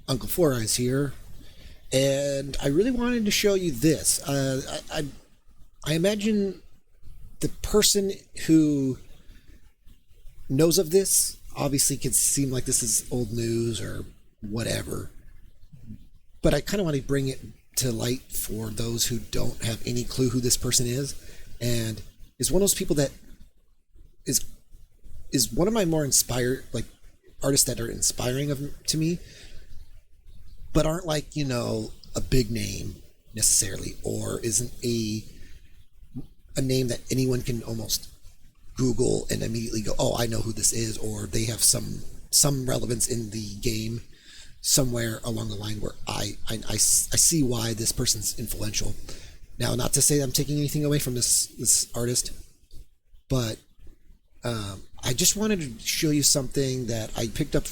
Uncle Four Eyes here, and I really wanted to show you this. I imagine the person who knows of this obviously could seem like this is old news or whatever, but I kind of want to bring it to light for those who don't have any clue who this person is, and is one of those people that is one of my more inspired, like, artists that are inspiring to me, but aren't like, a big name necessarily, or isn't a name that anyone can almost Google and immediately go, oh, I know who this is, or they have some relevance in the game somewhere along the line where I see why this person's influential. Now, not to say that I'm taking anything away from this artist, but I just wanted to show you something that I picked up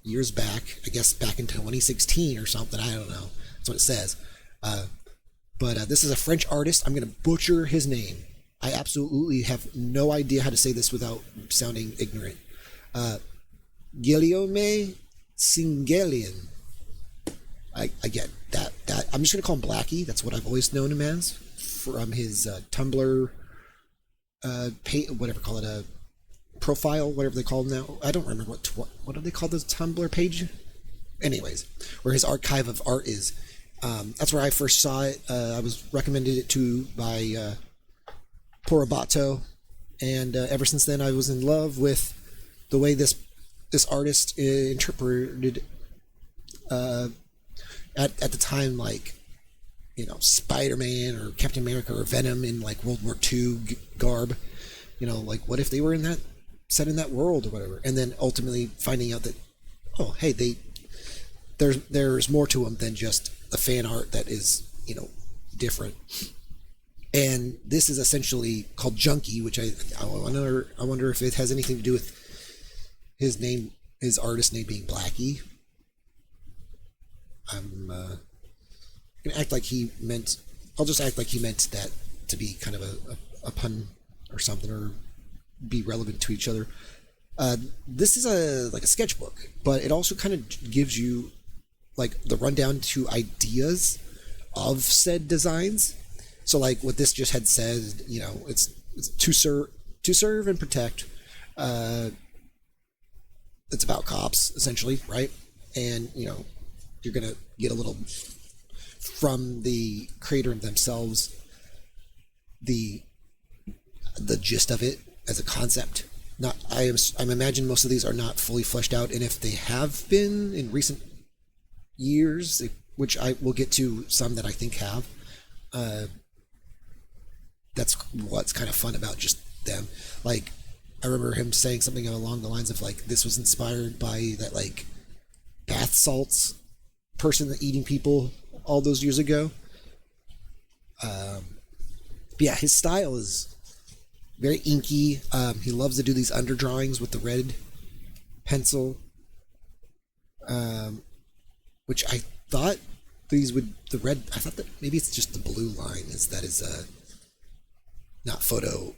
years back, I guess back in 2016 or something, I don't know, that's what it says. But this is a French artist. I'm going to butcher his name. I absolutely have no idea how to say this without sounding ignorant. Guillaume Singelin. Again, that I'm just going to call him Blackie. That's what I've always known him as from his Tumblr, whatever, call it a profile, whatever they call them now. I don't remember what do they call this Tumblr page? Anyways, where his archive of art is. That's where I first saw it. I was recommended it to by Porobato, and ever since then I was in love with the way this artist interpreted at the time, like, Spider-Man or Captain America or Venom in like World War II garb. Like, what if they were set in that world or whatever, and then ultimately finding out that, oh, hey, there's more to them than just a fan art that is different. And this is essentially called Junky, which I wonder if it has anything to do with his artist name being Blackie. I'm gonna act like he meant. I'll just act like he meant that to be kind of a pun or something, or be relevant to each other. This is like a sketchbook, but it also kind of gives you like the rundown to ideas of said designs. So like what this just had said, it's to serve and protect. It's about cops essentially, right? And you're gonna get a little from the creator themselves, the gist of it as a concept. I'm imagine most of these are not fully fleshed out, and if they have been in recent years, which I will get to some that I think have, that's what's kind of fun about just them. Like, I remember him saying something along the lines of like, this was inspired by that like bath salts person that eating people all those years ago. But yeah, his style is very inky. He loves to do these underdrawings with the red pencil, which I thought I thought that maybe it's just the blue line is not photo,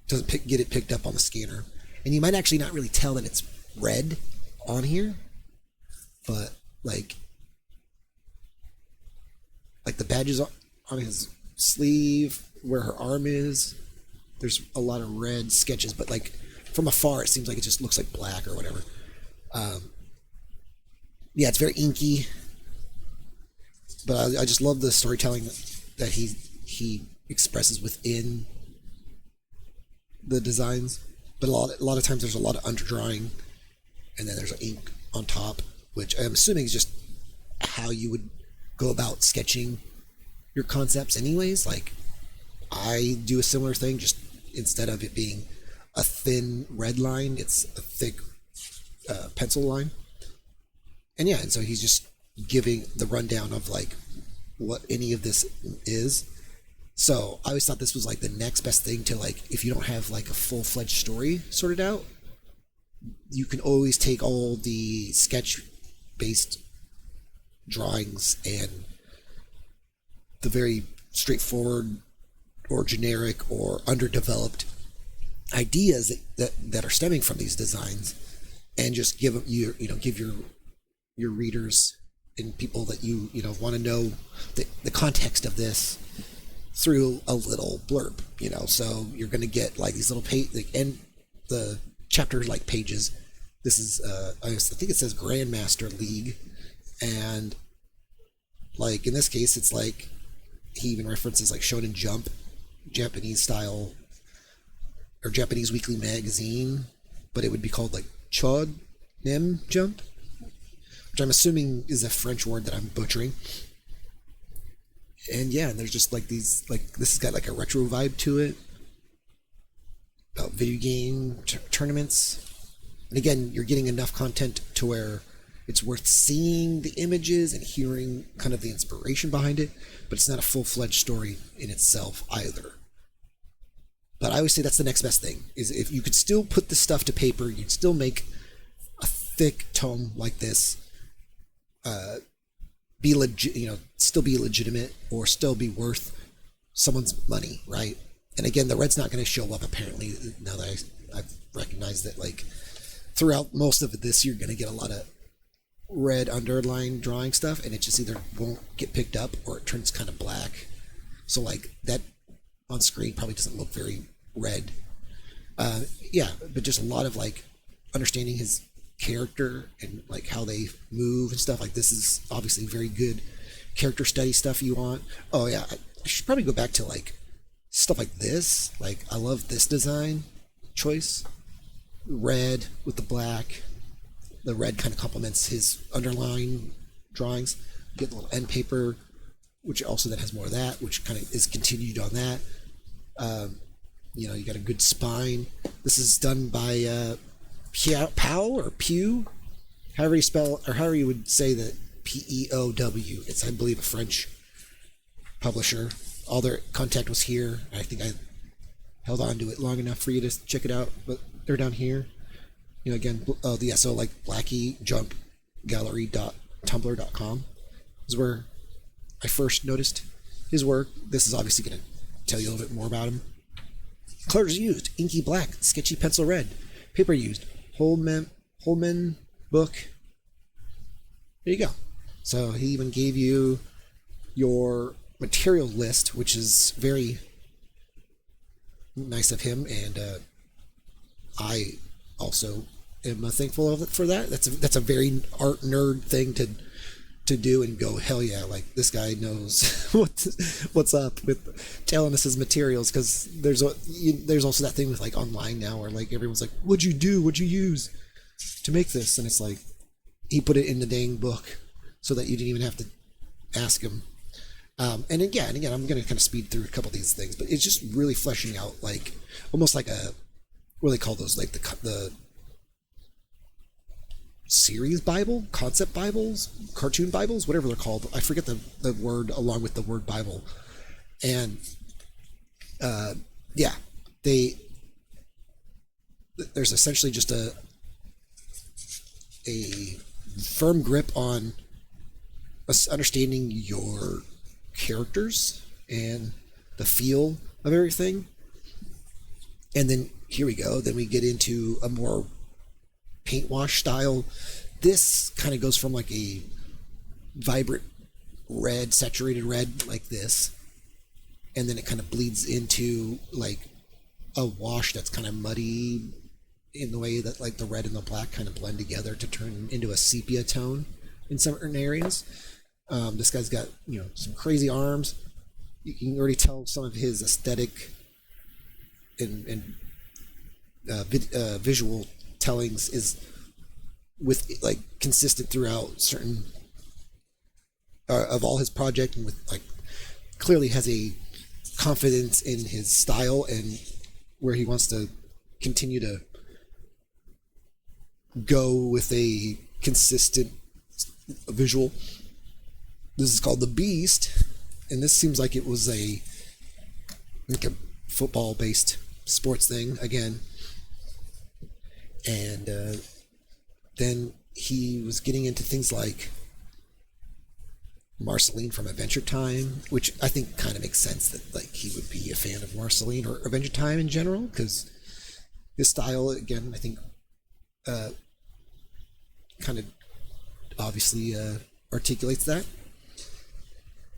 doesn't get it picked up on the scanner. And you might actually not really tell that it's red on here, but like the badges on his sleeve, where her arm is, there's a lot of red sketches, but like from afar it seems like it just looks like black or whatever. Yeah, it's very inky, but I just love the storytelling that he expresses within the designs. But a lot of times there's a lot of underdrawing, and then there's ink on top, which I'm assuming is just how you would go about sketching your concepts anyways. Like, I do a similar thing, just instead of it being a thin red line, it's a thick pencil line. And yeah, and so he's just giving the rundown of like what any of this is. So I always thought this was like the next best thing to, like, if you don't have like a full-fledged story sorted out, you can always take all the sketch-based drawings and the very straightforward or generic or underdeveloped ideas that are stemming from these designs, and just give your your readers and people that you know want to know the context of this through a little blurb, you know. So you're going to get like these little and the chapter like pages. This is I think it says Grandmaster League, and like in this case it's like he even references like Shonen Jump, Japanese style or Japanese weekly magazine, but it would be called like Chod Nem Jump, which I'm assuming is a French word that I'm butchering. And yeah, and there's just like these, like this has got like a retro vibe to it about video game tournaments. And again, you're getting enough content to where it's worth seeing the images and hearing kind of the inspiration behind it, but it's not a full-fledged story in itself either. But I always say that's the next best thing, is if you could still put this stuff to paper, you'd still make a thick tome like this, be legit, you know, still be legitimate or still be worth someone's money, right? And again, the red's not going to show up apparently. Now that I've recognized that, like throughout most of this, you're going to get a lot of red underline drawing stuff, and it just either won't get picked up or it turns kind of black. So like that on screen probably doesn't look very red. Yeah, but just a lot of like understanding his character and like how they move and stuff. Like this is obviously very good character study stuff you want. Oh yeah, I should probably go back to like stuff like this. Like I love this design choice, red with the black. The red kind of complements his underline drawings. You get the little end paper, which also then has more of that, which kind of is continued on that. You know, you got a good spine. This is done by Pow or Pew, however you spell, or however you would say that, P-E-O-W. It's, I believe, a French publisher. All their contact was here. I think I held on to it long enough for you to check it out, but they're down here. You know, again, the SO like BlackieJumpGallery.tumblr.com is where I first noticed his work. This is obviously going to tell you a little bit more about him. Colors used: inky black, sketchy pencil red. Paper used: Holman book. There you go. So he even gave you your material list, which is very nice of him, and I also am thankful for that. That's a very art nerd thing to do and go, hell yeah, like this guy knows what's up with telling us his materials, because there's also that thing with like online now where like everyone's like, what'd you do, what'd you use to make this, and it's like he put it in the dang book so that you didn't even have to ask him. And again I'm going to kind of speed through a couple of these things, but it's just really fleshing out like almost like a, what do they call those, like the series Bible, concept Bibles, cartoon Bibles, whatever they're called. I forget the word along with the word Bible. And yeah, there's essentially just a firm grip on us understanding your characters and the feel of everything. And then here we go. Then we get into a more paint wash style. This kind of goes from like a vibrant red, saturated red like this, and then it kind of bleeds into like a wash that's kind of muddy in the way that like the red and the black kind of blend together to turn into a sepia tone in certain areas. This guy's got, you know, some crazy arms. You can already tell some of his aesthetic and visual tellings is with like consistent throughout certain of all his project, and with like clearly has a confidence in his style and where he wants to continue to go with a consistent visual. This is called The Beast, and this seems like it was a football based sports thing again. And then he was getting into things like Marceline from Adventure Time, which I think kind of makes sense that like he would be a fan of Marceline or Adventure Time in general, because his style, again, I think kind of obviously articulates that.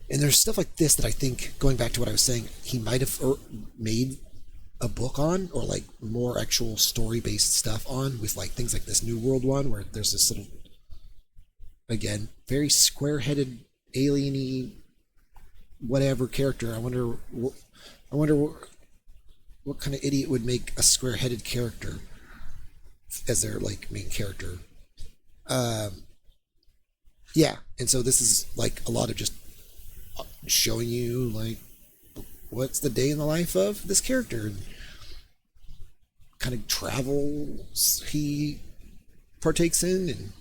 And there's stuff like this that I think, going back to what I was saying, he might have made a book on, or like more actual story based stuff on, with like things like this New World one where there's this little, again, very square headed alien-y whatever character. I wonder what kind of idiot would make a square headed character as their like main character. Yeah, and so this is like a lot of just showing you like what's the day in the life of this character, and kind of travels he partakes in. And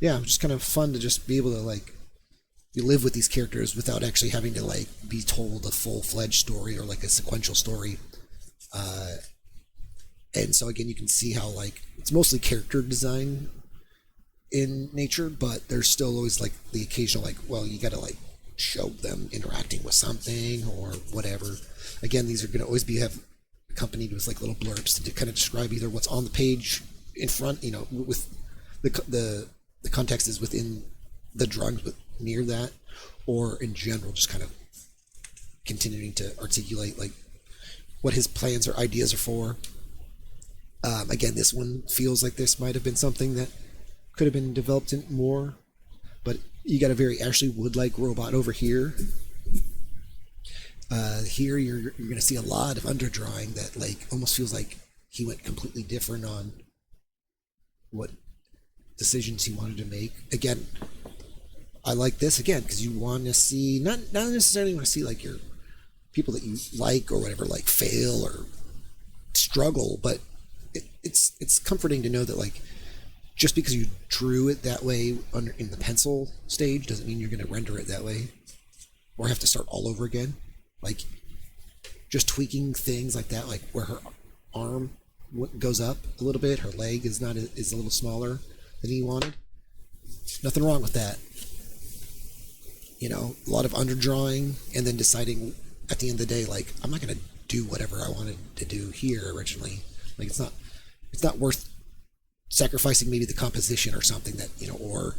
yeah, just kind of fun to just be able to like you live with these characters without actually having to like be told a full-fledged story or like a sequential story. And so again, you can see how like it's mostly character design in nature, but there's still always like the occasional like, well, you got to like show them interacting with something or whatever. Again, these are going to always be have accompanied with like little blurbs to kind of describe either what's on the page in front, you know, with the context is within the drawings, but near that, or in general, just kind of continuing to articulate like what his plans or ideas are for. Again, this one feels like this might have been something that could have been developed in more, but you got a very Ashley Wood-like robot over here. Here you're going to see a lot of underdrawing that like almost feels like he went completely different on what decisions he wanted to make. Again, I like this again because you want to see not necessarily want to see like your people that you like or whatever like fail or struggle, but it's comforting to know that like just because you drew it that way in the pencil stage doesn't mean you're going to render it that way or have to start all over again. Like just tweaking things like that, like where her arm goes up a little bit, her leg is a little smaller than he wanted. Nothing wrong with that. You know, a lot of underdrawing and then deciding at the end of the day, like, I'm not going to do whatever I wanted to do here originally. Like, it's not worth sacrificing maybe the composition or something that, you know, or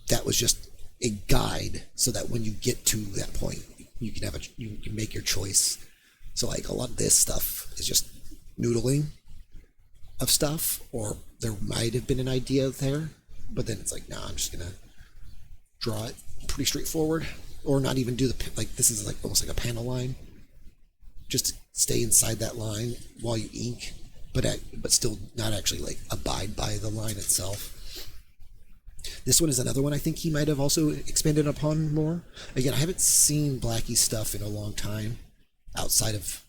that was just a guide so that when you get to that point, you can make your choice. So like a lot of this stuff is just noodling of stuff, or there might have been an idea there, but then it's like, nah, I'm just going to draw it pretty straightforward, or not even do like this is like almost like a panel line, just to stay inside that line while you ink, but still not actually like abide by the line itself. This one is another one I think he might have also expanded upon more. Again, I haven't seen Blackie's stuff in a long time outside of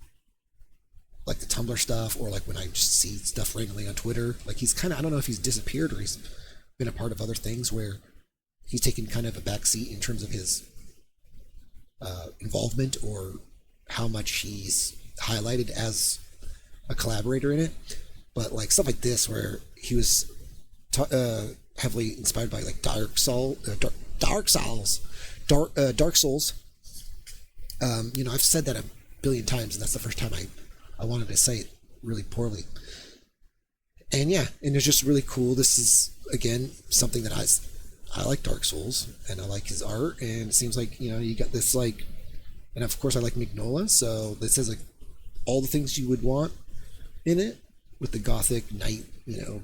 like the Tumblr stuff, or like when I just see stuff randomly on Twitter. Like he's kind of, I don't know if he's disappeared or he's been a part of other things where he's taken kind of a backseat in terms of his involvement or how much he's highlighted as a collaborator in it. But like stuff like this where he was heavily inspired by like Dark Souls. You know, I've said that a billion times, and that's the first time I wanted to say it really poorly. And yeah, and it's just really cool. This is again something that I like Dark Souls, and I like his art, and it seems like, you know, you got this like, and of course I like Mignola, so this is like all the things you would want in it with the gothic night, you know,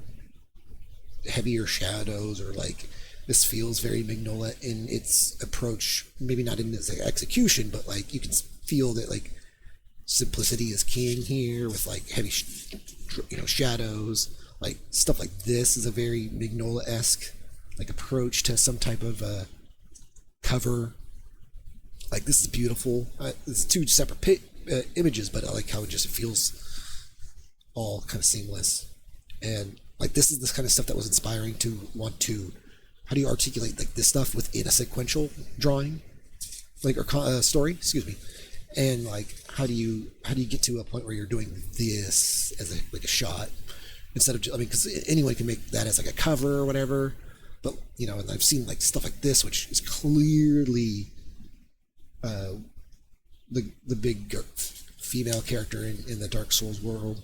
heavier shadows, or like this feels very Mignola in its approach, maybe not in its execution, but like you can feel that like simplicity is king here with like heavy shadows, like stuff like this is a very Mignola-esque like approach to some type of cover. Like this is beautiful. It's two separate images, but I like how it just feels all kind of seamless. And like this is this kind of stuff that was inspiring to want to, how do you articulate like this stuff within a sequential drawing, like, or story, excuse me, and like how do you get to a point where you're doing this as like a shot instead of just, I mean, because anyone can make that as like a cover or whatever, but you know, and I've seen like stuff like this which is clearly the big female character in the Dark Souls world.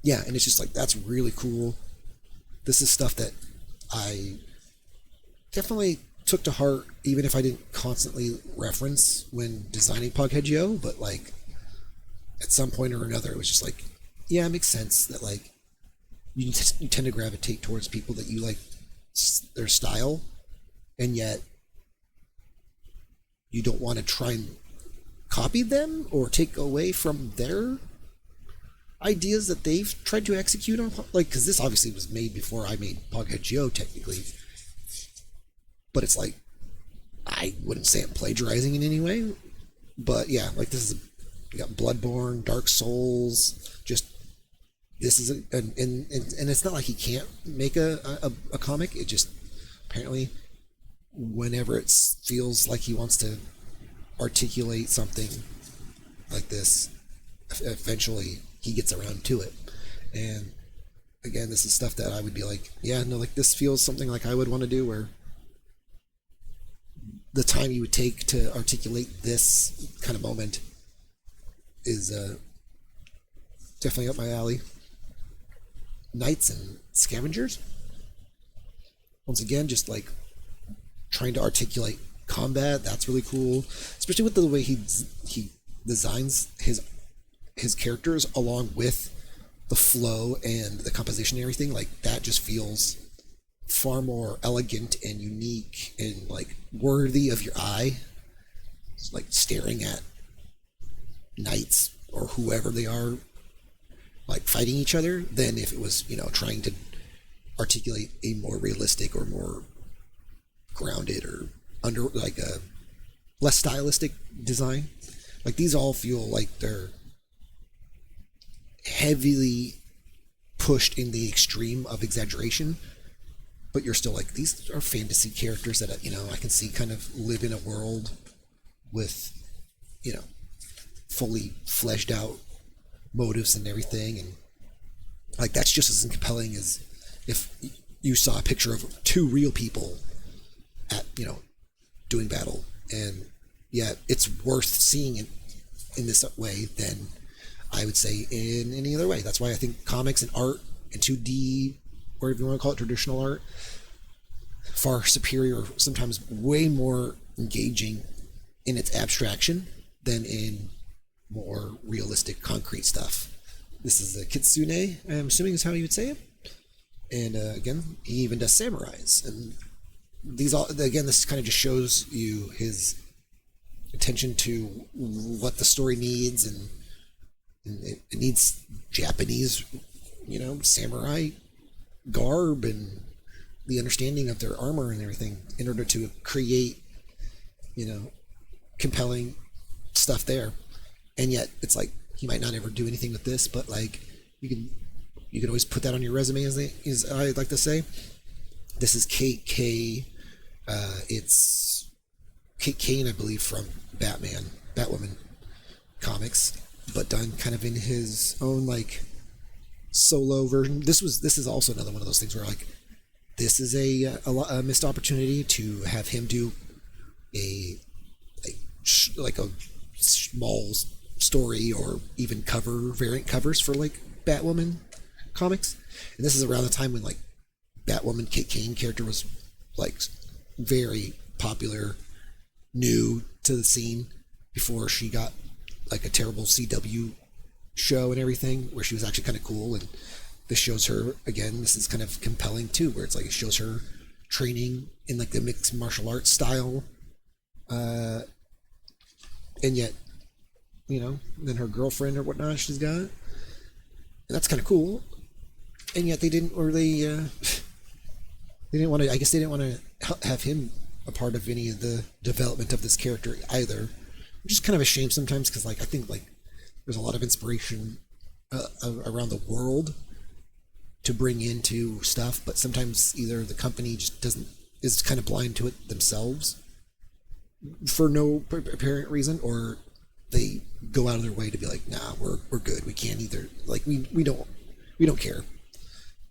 Yeah, and it's just like, that's really cool. this is stuff that I definitely took to heart, even if I didn't constantly reference when designing Pughead Joe. But like at some point or another, it was just like, yeah, it makes sense that like you tend to gravitate towards people that you like their style, and yet you don't want to try and copy them or take away from their ideas that they've tried to execute on. Like, because this obviously was made before I made Pughead Joe, technically. But it's like, I wouldn't say I'm plagiarizing in any way. But yeah, like this is, you got Bloodborne, Dark Souls, just, this is, and it's not like he can't make a comic. It just, apparently, whenever it feels like he wants to articulate something like this, eventually he gets around to it. And again, this is stuff that I would be like, yeah, no, like this feels something like I would want to do, where the time you would take to articulate this kind of moment is definitely up my alley. Knights and Scavengers, once again, just like trying to articulate combat. That's really cool, especially with the way he designs his characters along with the flow and the composition and everything. Like that just feels far more elegant and unique and like worthy of your eye. It's like staring at knights or whoever they are, like fighting each other, than if it was, trying to articulate a more realistic or more grounded or under like a less stylistic design. Like these all feel like they're heavily pushed in the extreme of exaggeration, but you're still like, these are fantasy characters that I can see kind of live in a world with fully fleshed out motives and everything. And like that's just as compelling as if you saw a picture of two real people at doing battle. And yeah, it's worth seeing it in this way than I would say in any other way. That's why I think comics and art and 2D, or if you want to call it traditional art, far superior, sometimes way more engaging in its abstraction than in more realistic concrete stuff. This is a kitsune, I'm assuming is how you would say it. And again, he even does samurais. And these all, again, this kind of just shows you his attention to what the story needs, and it needs Japanese, samurai garb and the understanding of their armor and everything in order to create, compelling stuff there. And yet it's like he might not ever do anything with this, but like you can always put that on your resume, as I like to say. This is Kate K. It's Kate Kane, I believe, from Batwoman comics, but done kind of in his own like solo version. This is also another one of those things where like this is a missed opportunity to have him do a small story or even variant covers for like Batwoman comics. And this is around the time when like Batwoman Kate Kane character was like very popular, new to the scene, before she got like a terrible CW show and everything, where she was actually kind of cool. And this shows her again. This is kind of compelling too, where it's like it shows her training in like the mixed martial arts style, and yet then her girlfriend or whatnot she's got, and that's kind of cool. And yet they didn't want to. I guess they didn't want to have him a part of any of the development of this character either, which is kind of a shame sometimes, because like I think like there's a lot of inspiration around the world to bring into stuff, but sometimes either the company just is kind of blind to it themselves for no apparent reason, or they go out of their way to be like, nah, we're good. We can't either. Like we don't care.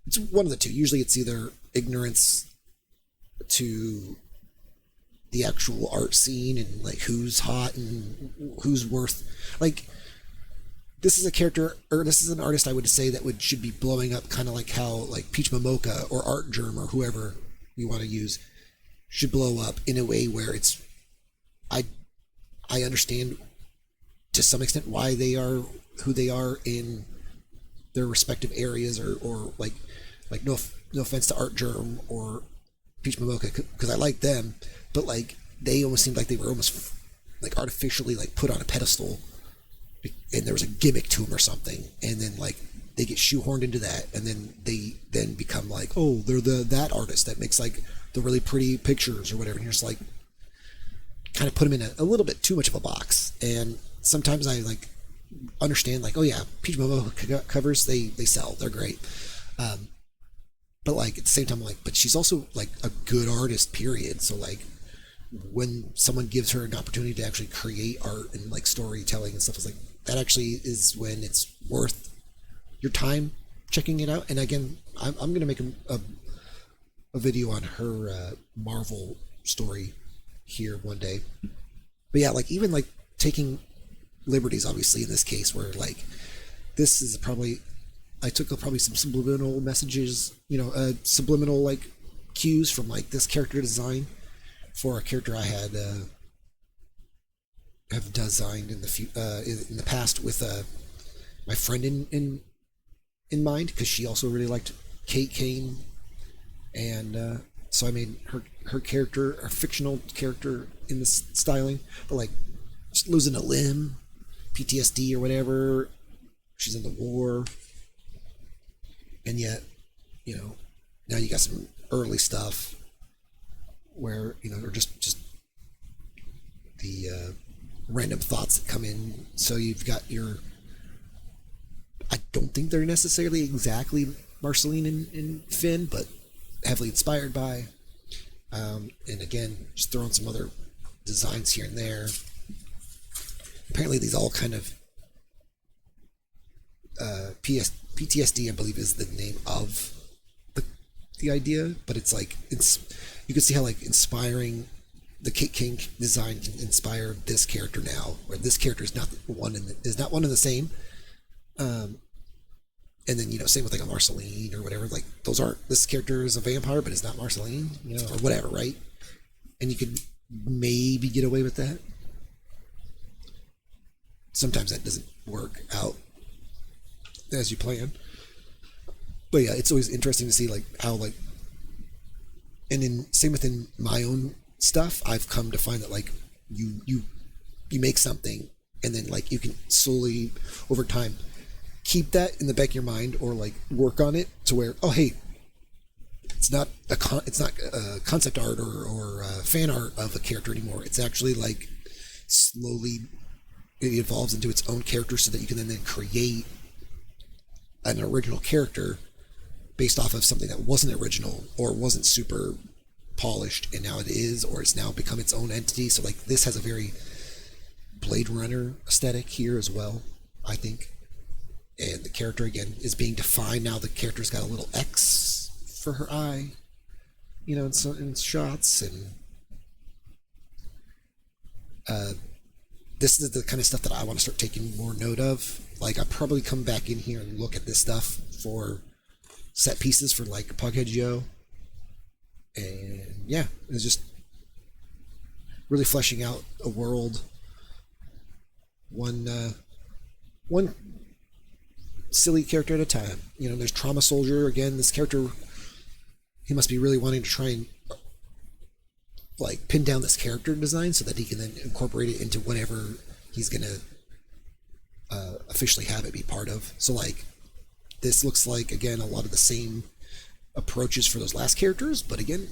It's one of the two. Usually it's either ignorance to the actual art scene and like who's hot and who's worth, like this is a character, or this is an artist I would say that should be blowing up, kind of like how like Peach Momoka or Art Germ or whoever you want to use should blow up in a way where it's I I understand to some extent why they are who they are in their respective areas, or like no offense to Art Germ or Peach Momoka, because I like them, but like they almost seemed like they were almost like artificially like put on a pedestal, and there was a gimmick to them or something, and then like they get shoehorned into that, and then they then become like, oh, they're that artist that makes like the really pretty pictures or whatever, and you're just like kind of put them in a little bit too much of a box. And sometimes I like understand like, oh yeah, Peach Momoka covers, they sell, they're great, but like at the same time I'm like, but she's also like a good artist, period. So like when someone gives her an opportunity to actually create art and like storytelling and stuff, it's like that actually is when it's worth your time checking it out. And again, I'm gonna make a video on her Marvel story here one day. But yeah, like even like taking liberties, obviously in this case, where like this is probably I took probably some subliminal messages, subliminal like cues from like this character design for a character I had have designed in the past with my friend in mind, because she also really liked Kate Kane, and so I made her character a fictional character in this styling, but like just losing a limb, PTSD or whatever. She's in the war, and yet, now you got some early stuff where or just the random thoughts that come in. So you've got I don't think they're necessarily exactly Marceline and Finn, but heavily inspired by. And again, just throwing some other designs here and there. Apparently these all kind of PTSD, I believe, is the name of the idea, but it's like you can see how like inspiring the Kate King design can inspire this character now, where this character is not one and the same. And then same with like a Marceline or whatever. Like those aren't, this character is a vampire, but it's not Marceline, or whatever, right? And you could maybe get away with that. Sometimes that doesn't work out as you plan. But yeah, it's always interesting to see like how like, and same within my own stuff, I've come to find that like you make something, and then like you can slowly over time keep that in the back of your mind, or like work on it to where, oh hey, it's not concept art or fan art of a character anymore. It's actually like slowly it evolves into its own character, so that you can then create an original character based off of something that wasn't original or wasn't super polished, and now it is, or it's now become its own entity. So like this has a very Blade Runner aesthetic here as well, I think. And the character again is being defined now. The character's got a little X for her eye, in shots, and this is the kind of stuff that I want to start taking more note of. Like I probably come back in here and look at this stuff for set pieces for like Pughead Joe, and yeah, it's just really fleshing out a world, one silly character at a time. There's Trauma Soldier. Again, this character, he must be really wanting to try and like pin down this character design so that he can then incorporate it into whatever he's gonna officially have it be part of. So like this looks like, again, a lot of the same approaches for those last characters, but again,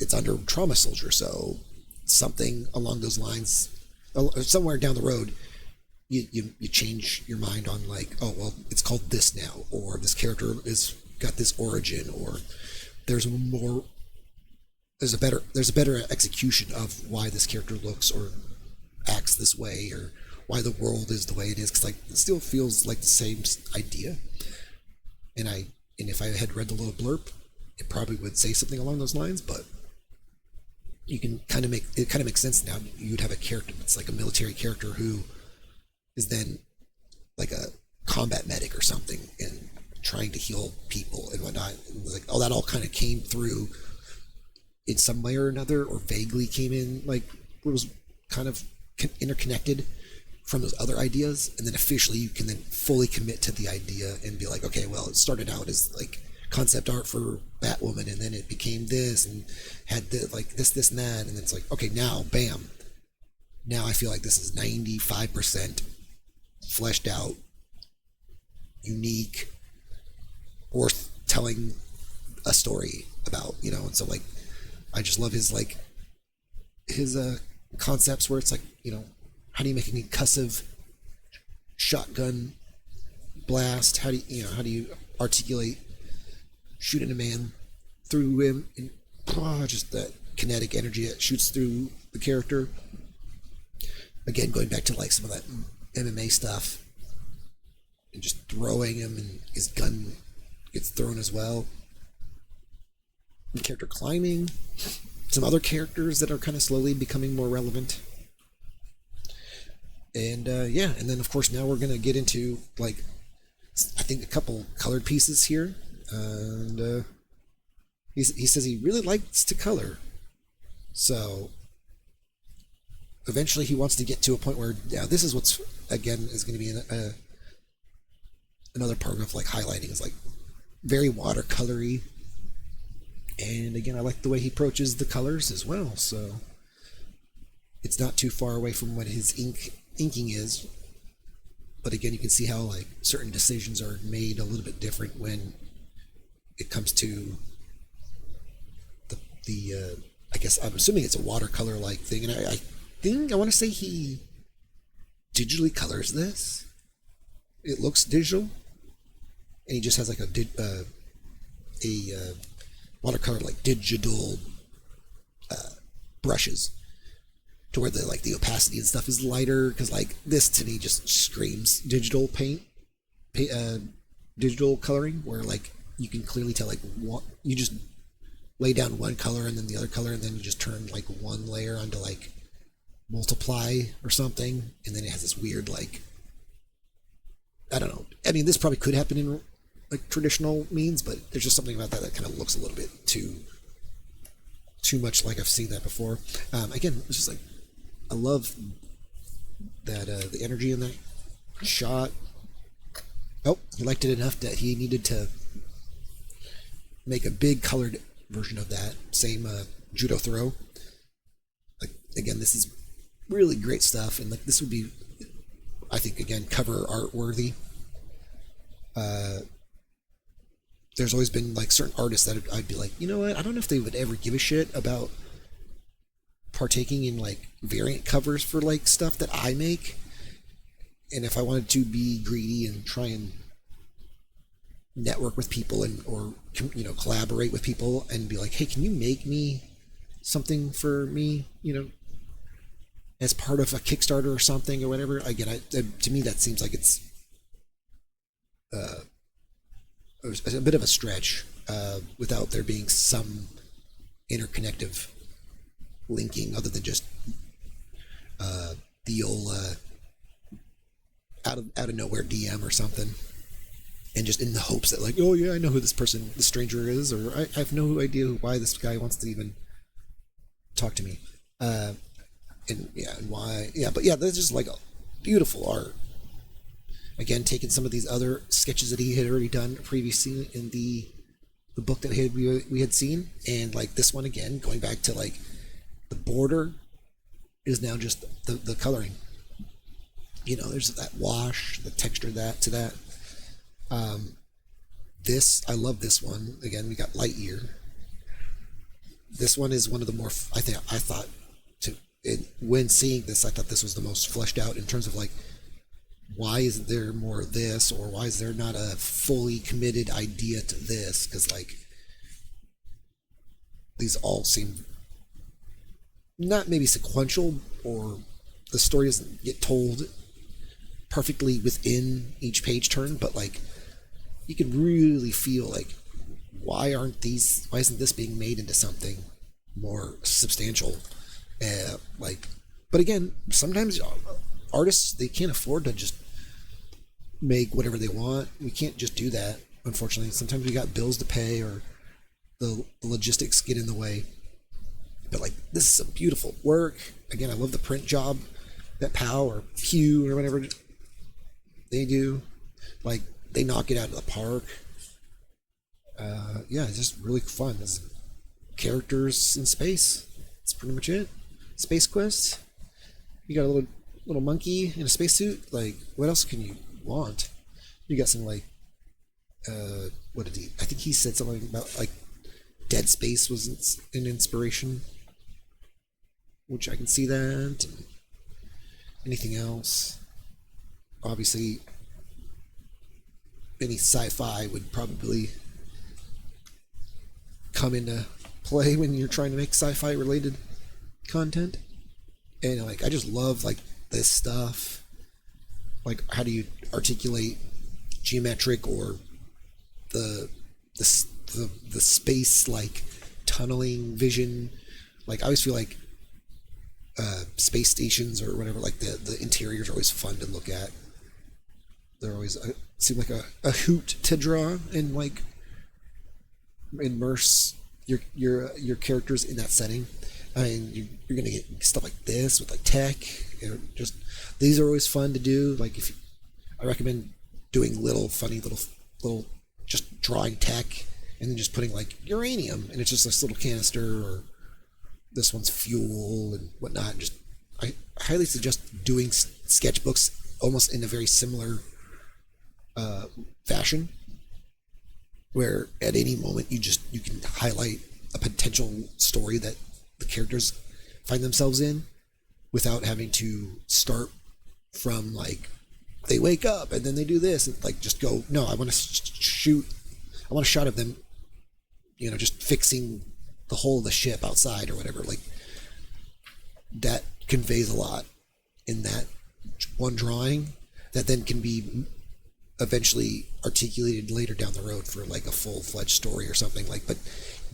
it's under Trauma Soldier, so something along those lines, somewhere down the road, you change your mind on like, oh well, it's called this now, or this character is got this origin, or there's a better execution of why this character looks or acts this way, or why the world is the way it is, because like it still feels like the same idea. And if I had read the little blurb, it probably would say something along those lines, but you can kind of makes sense now. You'd have a character that's like a military character who is then like a combat medic or something and trying to heal people and whatnot. And like, oh, that all kind of came through in some way or another, or vaguely came in, like it was kind of interconnected from those other ideas. And then officially you can then fully commit to the idea and be like, okay, well, it started out as like concept art for Batwoman, and then it became this and had like this and that, and it's like, okay, now bam, now I feel like this is 95% fleshed out, unique, worth telling a story about, you know. And so like I just love his concepts where it's like, you know, how do you make an concussive shotgun blast? How do you articulate shooting a man through him, and just that kinetic energy that shoots through the character. Again, going back to like some of that MMA stuff, and just throwing him, and his gun gets thrown as well. And character climbing, some other characters that are kind of slowly becoming more relevant. And and then of course now we're gonna get into like, I think, a couple colored pieces here. And he says he really likes to color, so eventually he wants to get to a point where, yeah, this is what's, again, is going to be another part of like highlighting, is like very watercolory. And again, I like the way he approaches the colors as well, so it's not too far away from what his inking is. But again, you can see how like certain decisions are made a little bit different when it comes to the I guess I'm assuming it's a watercolor like thing, and I think I want to say he digitally colors this. It looks digital, and he just has like a watercolor like digital brushes, to where the opacity and stuff is lighter, because like this to me just screams digital digital coloring, where like you can clearly tell like you just lay down one color and then the other color, and then you just turn like one layer onto like multiply or something, and then it has this weird like, I don't know. I mean, this probably could happen in like traditional means, but there's just something about that kind of looks a little bit too much like I've seen that before. Again, it's just like, I love that the energy in that shot. Oh, he liked it enough that he needed to make a big colored version of that same judo throw. Like, again, this is really great stuff, and like this would be, I think, again, cover art worthy. There's always been like certain artists that I'd be like, you know what, I don't know if they would ever give a shit about partaking in like variant covers for like stuff that I make. And if I wanted to be greedy and try and network with people, and or, you know, collaborate with people and be like, hey, can you make me something for me, you know, as part of a Kickstarter or something or whatever. Again, to me that seems like it's a bit of a stretch, without there being some interconnective linking other than just the old out of nowhere DM or something, and just in the hopes that like, oh yeah, I know who this person, the stranger is, or I have no idea why this guy wants to even talk to me, and why, but that's just like a beautiful art. Again, taking some of these other sketches that he had already done previously in the book that we had seen, and like this one again, going back to like the border is now just the coloring. You know, there's that wash, the texture to that. This, I love this one. Again, we got Lightyear. This one is one of the more, when seeing this, I thought this was the most fleshed out in terms of like, why isn't there more of this, or why is there not a fully committed idea to this? Because like, these all seem not maybe sequential, or the story doesn't get told perfectly within each page turn, but like you can really feel like, why isn't this being made into something more substantial? But again, sometimes artists, they can't afford to just make whatever they want. We can't just do that, unfortunately. Sometimes we got bills to pay, or the logistics get in the way. But like, this is some beautiful work. Again, I love the print job that POW or Pew or whatever they do. Like, they knock it out of the park. Yeah, it's just really fun. There's characters in space. That's pretty much it. Space Quest. You got a little monkey in a spacesuit. Like, what else can you want? You got some like, what did he? I think he said something about like Dead Space was an inspiration, which I can see that. Anything else? Obviously, any sci-fi would probably come into play when you're trying to make sci-fi related content. And like, I just love like this stuff. Like, how do you articulate geometric or the space like tunneling vision? Like, I always feel like space stations or whatever, like the interiors are always fun to look at. They're always seem like a hoot to draw and like immerse your characters in that setting. I mean, you're gonna get stuff like this with like tech. Just these are always fun to do. Like, I recommend doing funny little just drawing tech and then just putting like uranium, and it's just this little canister, or this one's fuel and whatnot. I highly suggest doing sketchbooks almost in a very similar fashion, where at any moment you can highlight a potential story that the characters find themselves in without having to start from like they wake up and then they do this, and like just go, no, I want a shot of them, just fixing the hull of the ship outside or whatever. Like, that conveys a lot in that one drawing that then can be eventually articulated later down the road for like a full-fledged story or something. Like, but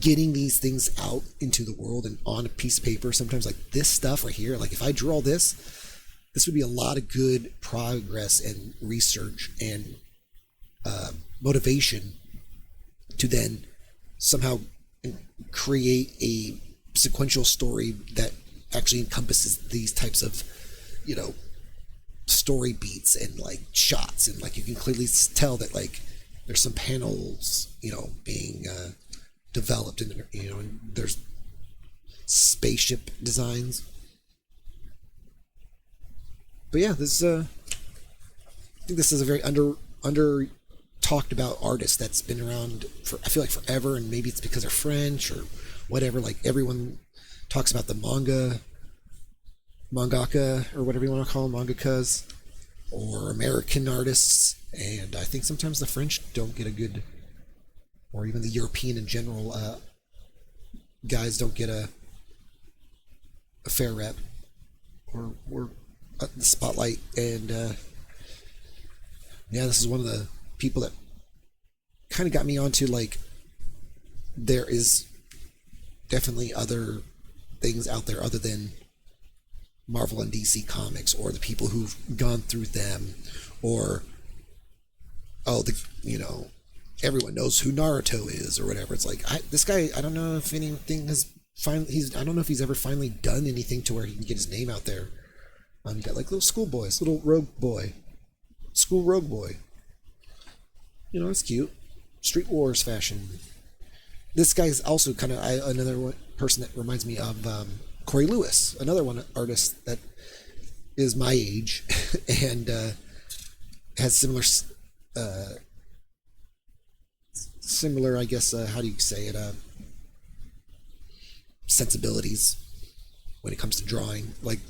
getting these things out into the world and on a piece of paper, sometimes like this stuff right here, like if I draw this would be a lot of good progress and research and motivation to then somehow create a sequential story that actually encompasses these types of, story beats and like shots, and like you can clearly tell that like there's some panels, being developed, and and there's spaceship designs. But yeah, I think this is a very under talked about artist that's been around for, I feel like, forever, and maybe it's because they're French or whatever. Like, everyone talks about the mangaka, or whatever you want to call them, mangakas, or American artists, and I think sometimes the French don't get a good, or even the European in general, guys don't get a fair rep or the spotlight. And yeah, this is one of the people that kind of got me onto like, there is definitely other things out there other than Marvel and DC comics, or the people who've gone through them, or everyone knows who Naruto is or whatever. It's like, this guy, I don't know if anything has I don't know if he's ever finally done anything to where he can get his name out there. You got like little rogue boy. It's cute. Street Wars fashion. This guy's also kind of another person that reminds me of Corey Lewis, another one artist that is my age and has similar, I guess, how do you say it, sensibilities when it comes to drawing. Like,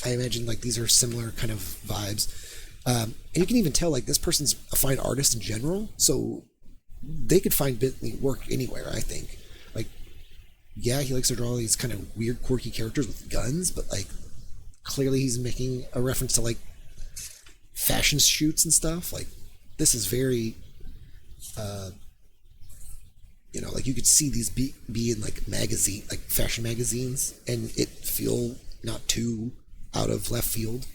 I imagine like these are similar kind of vibes, and you can even tell like this person's a fine artist in general, so they could find work anywhere, I think. Like, yeah, he likes to draw these kind of weird, quirky characters with guns, but like clearly he's making a reference to like fashion shoots and stuff. Like, this is very like you could see these be in like fashion magazines, and it feel not too out of left field,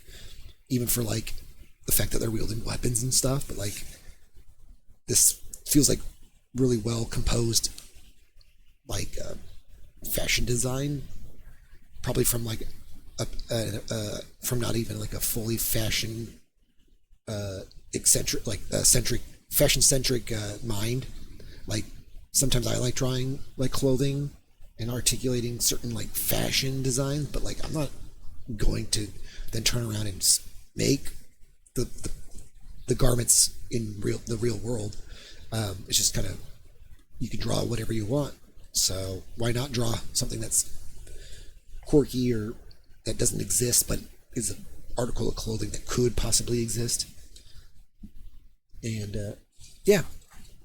even for like the fact that they're wielding weapons and stuff, but like this feels like really well composed, like fashion design, probably from like from not even like a fully fashion eccentric, like centric, fashion centric mind. Like sometimes I like drawing like clothing and articulating certain like fashion designs, but like I'm not going to then turn around and make the garments in the real world. It's just kind of, you can draw whatever you want. So why not draw something that's quirky or that doesn't exist but is an article of clothing that could possibly exist? And yeah,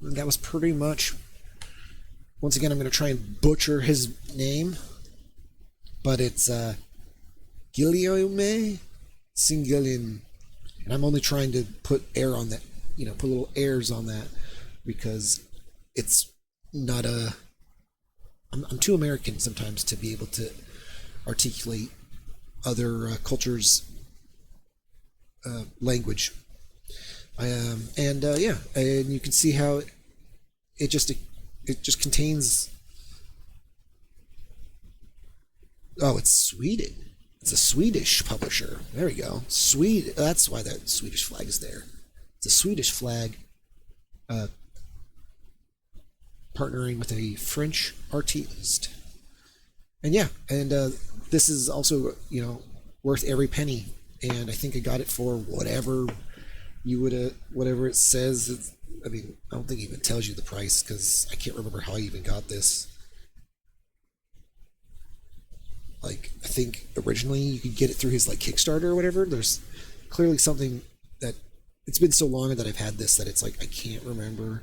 that was pretty much. Once again, I'm going to try and butcher his name, but it's Guillaume Singelin, and I'm only trying to put air on that, put little airs on that, because it's not a. I'm too American sometimes to be able to articulate other cultures' language. Yeah, and you can see how it just contains. Oh, it's Sweden. It's a Swedish publisher. There we go. That's why that Swedish flag is there. It's a Swedish flag, partnering with a French artiste. And yeah, and this is also worth every penny. And I think I got it for whatever whatever it says. I don't think it even tells you the price, because I can't remember how I even got this. Like, I think originally you could get it through his like Kickstarter or whatever. There's clearly something that, it's been so long that I've had this that it's like I can't remember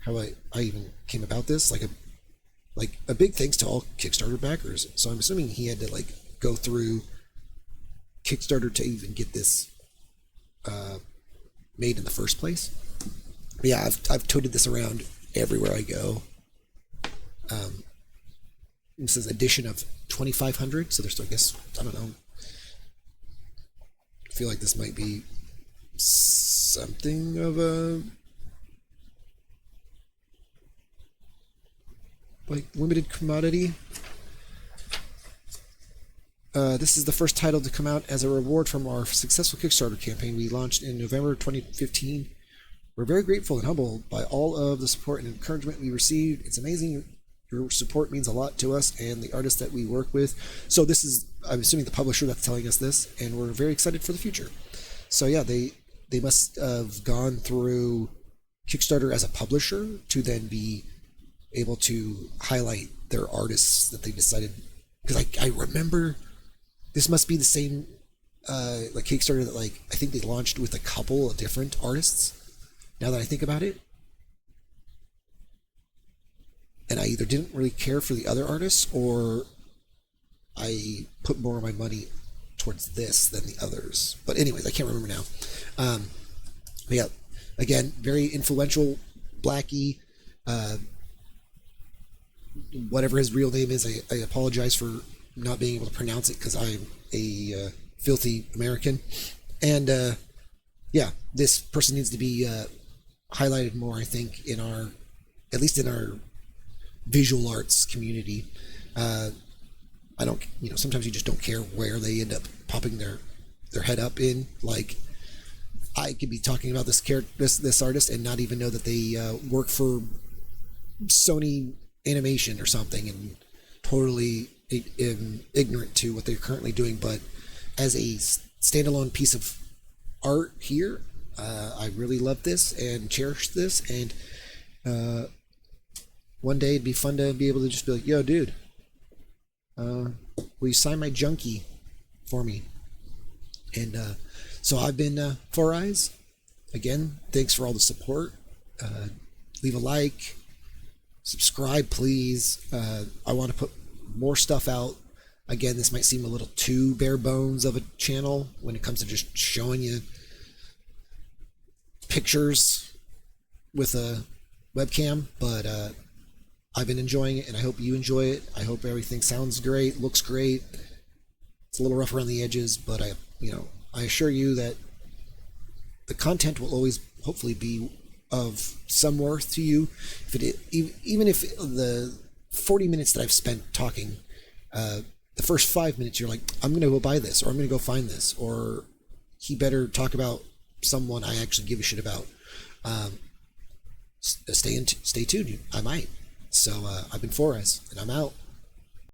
how I even came about this. Like a big thanks to all Kickstarter backers. So I'm assuming he had to like go through Kickstarter to even get this made in the first place. But yeah, I've toted this around everywhere I go. This is edition of 2500, so there's, I guess, I don't know. I feel like this might be something of a like limited commodity. This is the first title to come out as a reward from our successful Kickstarter campaign we launched in November 2015. We're very grateful and humbled by all of the support and encouragement we received. It's amazing. Your support means a lot to us and the artists that we work with. So this is, I'm assuming, the publisher that's telling us this, and we're very excited for the future. So yeah, they must have gone through Kickstarter as a publisher to then be able to highlight their artists that they decided. Because I remember this must be the same like Kickstarter that like I think they launched with a couple of different artists. Now that I think about it. And I either didn't really care for the other artists, or I put more of my money towards this than the others. But anyways, I can't remember now. But yeah, again, very influential Blackie. Whatever his real name is, I apologize for not being able to pronounce it, because I'm a filthy American. And yeah, this person needs to be highlighted more, I think, at least in our visual arts community. I don't, sometimes you just don't care where they end up popping their head up in. Like, I could be talking about this artist and not even know that they work for Sony Animation or something, and totally ignorant to what they're currently doing. But as a standalone piece of art here, I really love this and cherish this, and one day it'd be fun to be able to just be like, yo, dude, will you sign my Junky for me? And so I've been Four Eyes. Again, thanks for all the support. Leave a like, subscribe, please. I want to put more stuff out. Again, this might seem a little too bare bones of a channel when it comes to just showing you pictures with a webcam, but I've been enjoying it, and I hope you enjoy it. I hope everything sounds great, looks great. It's a little rough around the edges, but I assure you that the content will always hopefully be of some worth to you. If it, even if the 40 minutes that I've spent talking, the first 5 minutes you're like, I'm going to go buy this, or I'm going to go find this, or he better talk about someone I actually give a shit about. Stay tuned. I might. So I've been Forrest, and I'm out.